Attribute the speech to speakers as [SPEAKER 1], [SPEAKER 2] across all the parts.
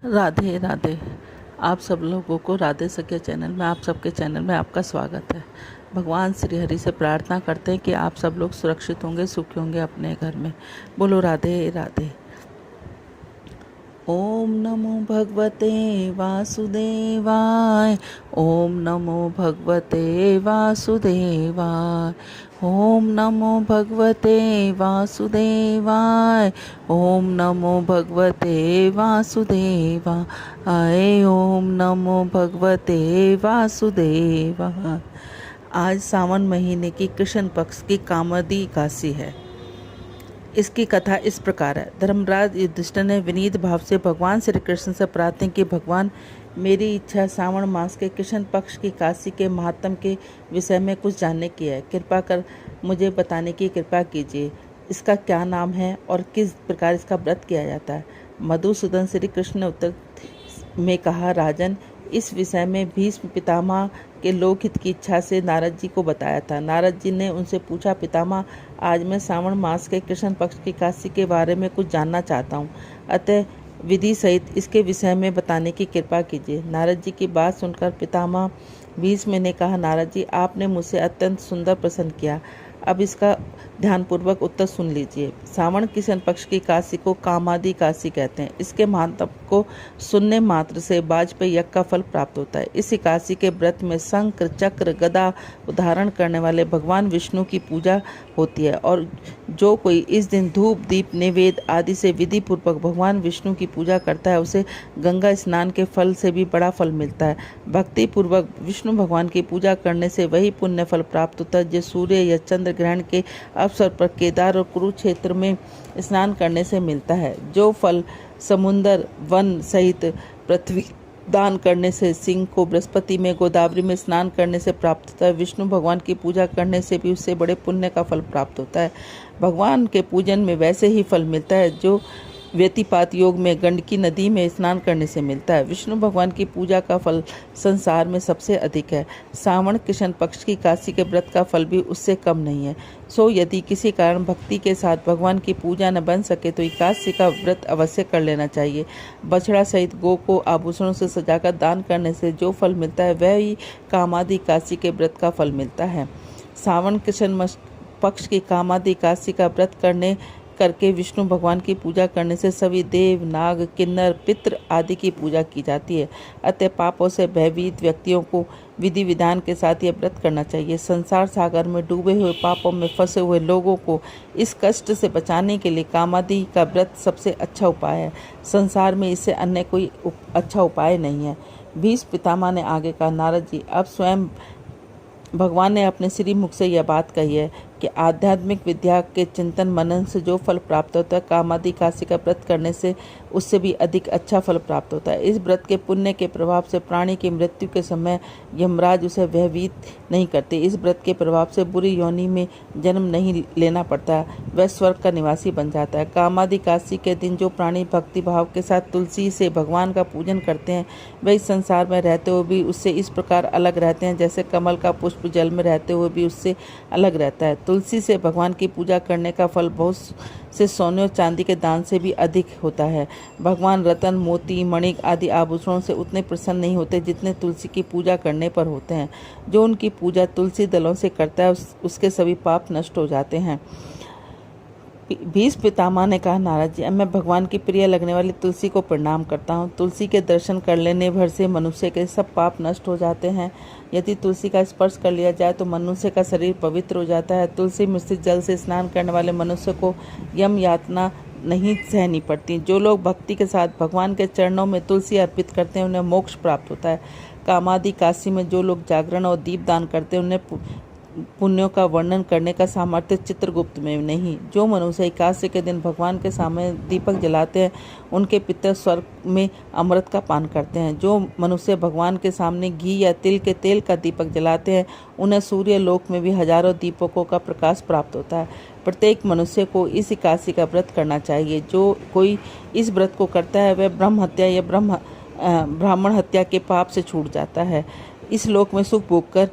[SPEAKER 1] राधे राधे। आप सब लोगों को राधे सखिया चैनल में आप सबके चैनल में आपका स्वागत है। भगवान श्री हरि से प्रार्थना करते हैं कि आप सब लोग सुरक्षित होंगे, सुखी होंगे अपने घर में। बोलो राधे राधे। ओम नमो भगवते वासुदेवाय। ओम नमो भगवते वासुदेवाय। ओम नमो भगवते वासुदेवाय। ओम नमो भगवते वासुदेवाय। ओम नमो भगवते वासुदेवाय। आज सावन महीने की कृष्ण पक्ष की कामदी एकादशी है। इसकी कथा इस प्रकार है। धर्मराज युधिष्ठिर ने विनीत भाव से भगवान श्री कृष्ण से प्रार्थना की, भगवान मेरी इच्छा सावन मास के कृष्ण पक्ष की एकादशी के महात्म के विषय में कुछ जानने की है। कृपा कर मुझे बताने की कृपा कीजिए। इसका क्या नाम है और किस प्रकार इसका व्रत किया जाता है। मधुसूदन श्री कृष्ण ने उत्तर में कहा, राजन, इस विषय में भीष्म पितामह के लोकहित की इच्छा से नारद जी को बताया था। नारद जी ने उनसे पूछा, पितामह, आज मैं श्रावण मास के कृष्ण पक्ष की एकादशी के बारे में कुछ जानना चाहता हूँ, अतः विधि सहित इसके विषय में बताने की कृपा कीजिए। नारद जी की बात सुनकर पितामह भीष्म ने कहा, नारद जी, आपने मुझसे अत्यंत सुंदर प्रश्न किया। अब इसका ध्यानपूर्वक उत्तर सुन लीजिए। श्रावण कृष्ण पक्ष की एकादशी को कामादि एकादशी कहते हैं। इसके महात्म को सुनने मात्र से वाजपेयी यज्ञ का फल प्राप्त होता है। इस एकादशी के व्रत में शंख चक्र गदा धारण करने वाले भगवान विष्णु की पूजा होती है और जो कोई इस दिन धूप दीप नैवेद्य आदि से विधि पूर्वक भगवान विष्णु की पूजा करता है, उसे गंगा स्नान के फल से भी बड़ा फल मिलता है। भक्ति पूर्वक विष्णु भगवान की पूजा करने से वही पुण्य फल प्राप्त होता है जो सूर्य या चंद्र ग्रहण के अवसर पर केदार और कुरुक्षेत्र में स्नान करने से मिलता है। जो फल समुद्र वन सहित पृथ्वी दान करने से, सिंह को बृहस्पति में, गोदावरी में स्नान करने से प्राप्त होता है, विष्णु भगवान की पूजा करने से भी उससे बड़े पुण्य का फल प्राप्त होता है। भगवान के पूजन में वैसे ही फल मिलता है जो व्यतिपात योग में गंडकी नदी में स्नान करने से मिलता है। विष्णु भगवान की पूजा का फल संसार में सबसे अधिक है। श्रावण कृष्ण पक्ष की एकादशी के व्रत का फल भी उससे कम नहीं है। सो यदि किसी कारण भक्ति के साथ भगवान की पूजा न बन सके तो एकादशी का व्रत अवश्य कर लेना चाहिए। बछड़ा सहित गो को आभूषणों से सजाकर दान करने से जो फल मिलता है वह ही कामादि एकादशी के व्रत का फल मिलता है। श्रावण कृष्ण पक्ष की कामादि एकादशी का व्रत करके विष्णु भगवान की पूजा करने से सभी देव, नाग, किन्नर, पितृ आदि की पूजा की जाती है। अतः पापों से भयभीत व्यक्तियों को विधि विधान के साथ यह व्रत करना चाहिए। संसार सागर में डूबे हुए पापों में फंसे हुए लोगों को इस कष्ट से बचाने के लिए कामादि का व्रत सबसे अच्छा उपाय है। संसार में इससे अन्य कोई अच्छा उपाय नहीं है। भीष्म पितामह ने आगे कहा, नारद जी, अब स्वयं भगवान ने अपने श्री मुख से यह बात कही है कि आध्यात्मिक विद्या के चिंतन मनन से जो फल प्राप्त होता है, कामादि एकादशी का व्रत करने से उससे भी अधिक अच्छा फल प्राप्त होता है। इस व्रत के पुण्य के प्रभाव से प्राणी की मृत्यु के समय यमराज उसे भयभीत नहीं करते। इस व्रत के प्रभाव से बुरी योनि में जन्म नहीं लेना पड़ता, वह स्वर्ग का निवासी बन जाता है। कामादि एकादशी के दिन जो प्राणी भक्ति भाव के साथ तुलसी से भगवान का पूजन करते हैं, वे इस संसार में रहते हुए भी उससे इस प्रकार अलग रहते हैं जैसे कमल का पुष्प जल में रहते हुए भी उससे अलग रहता है। तुलसी से भगवान की पूजा करने का फल बहुत से सोने और चांदी के दान से भी अधिक होता है। भगवान रतन, मोती, मणिक आदि आभूषणों से उतने प्रसन्न नहीं होते जितने तुलसी की पूजा करने पर होते हैं। जो उनकी पूजा तुलसी दलों से करता है उसके सभी पाप नष्ट हो जाते हैं। भीष्म पितामह ने कहा, नारद जी, अब मैं भगवान की प्रिय लगने वाली तुलसी को प्रणाम करता हूँ। तुलसी के दर्शन कर लेने भर से मनुष्य के सब पाप नष्ट हो जाते हैं। यदि तुलसी का स्पर्श कर लिया जाए तो मनुष्य का शरीर पवित्र हो जाता है। तुलसी मिश्रित जल से स्नान करने वाले मनुष्य को यम यातना नहीं सहनी पड़ती। जो लोग भक्ति के साथ भगवान के चरणों में तुलसी अर्पित करते हैं उन्हें मोक्ष प्राप्त होता है। कामादि एकादशी में जो लोग जागरण और दीप दान करते हैं उन्हें पुण्यों का वर्णन करने का सामर्थ्य चित्रगुप्त में नहीं। जो मनुष्य एकादशी के दिन भगवान के सामने दीपक जलाते हैं उनके पितर स्वर्ग में अमृत का पान करते हैं। जो मनुष्य भगवान के सामने घी या तिल के तेल का दीपक जलाते हैं उन्हें सूर्य लोक में भी हजारों दीपकों का प्रकाश प्राप्त होता है। प्रत्येक मनुष्य को इस एकादशी का व्रत करना चाहिए। जो कोई इस व्रत को करता है वह ब्रह्म हत्या या ब्राह्मण हत्या के पाप से छूट जाता है। इस लोक में सुख भोग कर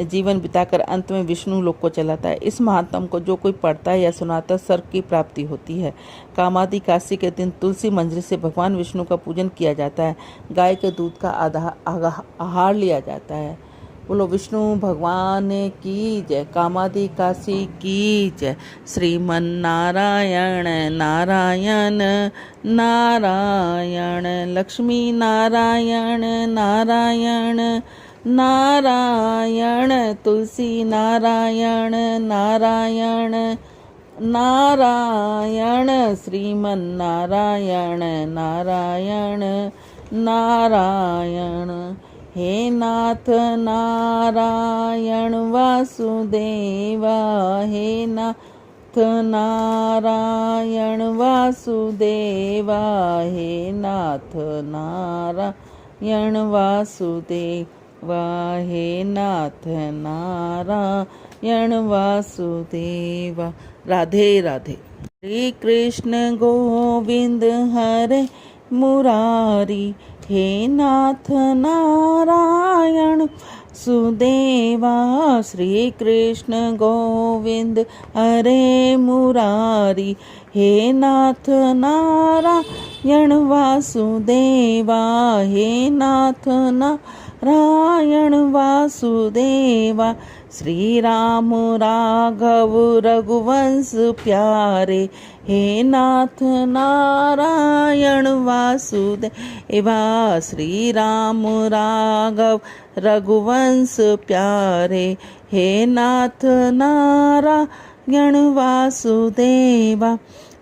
[SPEAKER 1] जीवन बिताकर अंत में विष्णु लोक को चलाता है। इस महात्म को जो कोई पढ़ता है या सुनाता है स्वर्ग की प्राप्ति होती है। कामादि काशी के दिन तुलसी मंजरी से भगवान विष्णु का पूजन किया जाता है। गाय के दूध का आहार लिया जाता है। बोलो विष्णु भगवान की जय। कामादि काशी की जय। श्रीमन नारायण नारायण नारायण, लक्ष्मी नारायण नारायण नारायण, तुलसी नारायण नारायण नारायण, श्रीमन नारायण नारायण नारायण। हे नाथ नारायण वासुदेवा, हे नाथ नारायण वासुदेवा, हे नाथ नारायण वासुदेवा, हे नाथ नारायण वासुदेवा। राधे राधे। श्री कृष्ण गोविंद हरे मुरारी, हे नाथ नारायण सुदेवा। श्री कृष्ण गोविंद हरे मुरारी, हे नाथ नारायण वासुदेवा, हे नाथ नारायण वासुदेवा। श्री राम राघव रघुवंश प्यारे, हे नाथ नारायण वासुदेवा। श्री राम राघव रघुवंश प्यारे, हे नाथ नारायण वासुदेवा।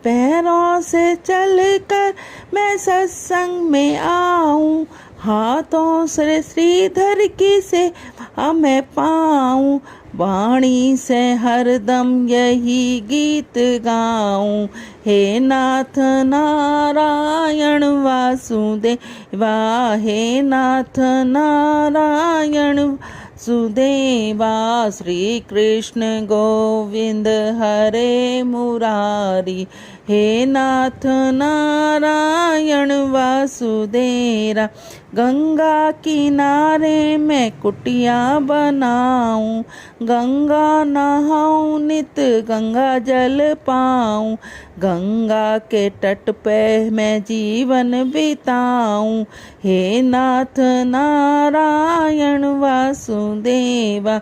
[SPEAKER 1] पैरों से चलकर मैं सत्संग में आऊं, हाथों से श्रीधर की सेवा मैं पाऊं, वाणी से हरदम यही गीत गाऊं। हे नाथ नारायण वासुदेवा, हे नाथ नारायण वासुदेवा। श्री कृष्ण गोविंद हरे मुरारी, हे नाथ नारायण वासुदेवा। गंगा किनारे मैं कुटिया बनाऊं, गंगा नहाऊं नित गंगा जल पाऊं, गंगा के तट पे मैं जीवन बिताऊं। हे नाथ नारायण वासुदेवा,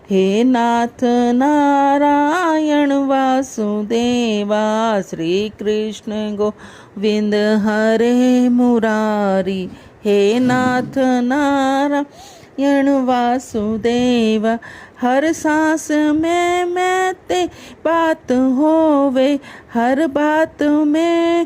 [SPEAKER 1] हे नाथ नारायण वासुदेवा। श्री कृष्ण गोविंद हरे मुरारी, हे नाथ नारायण वासुदेवा। हर सांस में मैं ते बात होवे, हर बात में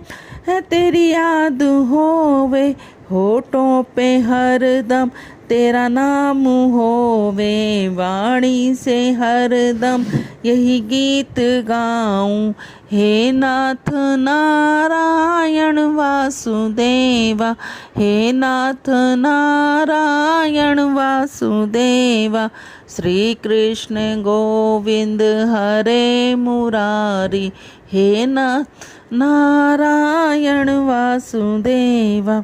[SPEAKER 1] तेरी याद होवे, होठों पे हरदम तेरा नाम होवे, वाणी से हरदम यही गीत गाऊं। हे नाथ नारायण वासुदेवा, हे नाथ नारायण वासुदेवा। श्री कृष्ण गोविंद हरे मुरारी, हे नाथ नारायण वासुदेवा।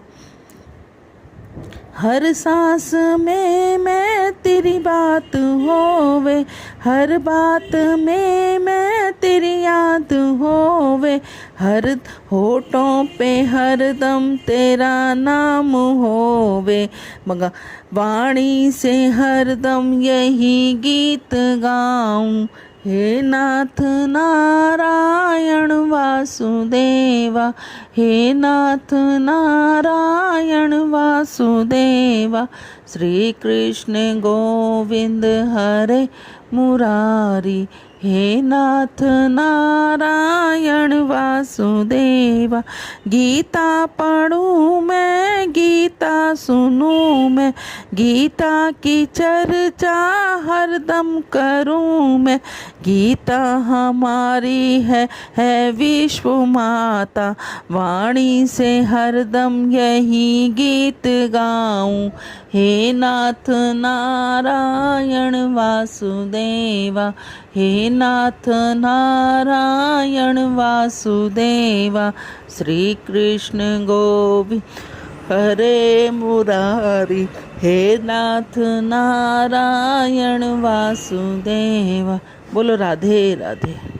[SPEAKER 1] हर सांस में मैं तेरी बात होवे, हर बात में मैं तेरी याद होवे, हर होठों पे हरदम तेरा नाम होवे, मगा वाणी से हरदम यही गीत गाऊं। हे नाथ नारायण वासुदेवा, हे नाथ नारायण वासुदेवा। श्री कृष्ण गोविंद हरे मुरारी, हे नाथ नारायण वासुदेवा। गीता पढ़ूं मैं, गीता सुनूं मैं, गीता की चर्चा हरदम करूं मैं। गीता हमारी है विश्व माता, वाणी से हरदम यही गीत गाऊं। हे नाथ नारायण वासुदेवा, हे नाथ नारायण वासुदेवा। श्री कृष्ण गोविंद हरे मुरारी, हे नाथ नारायण वासुदेवा। बोलो राधे राधे।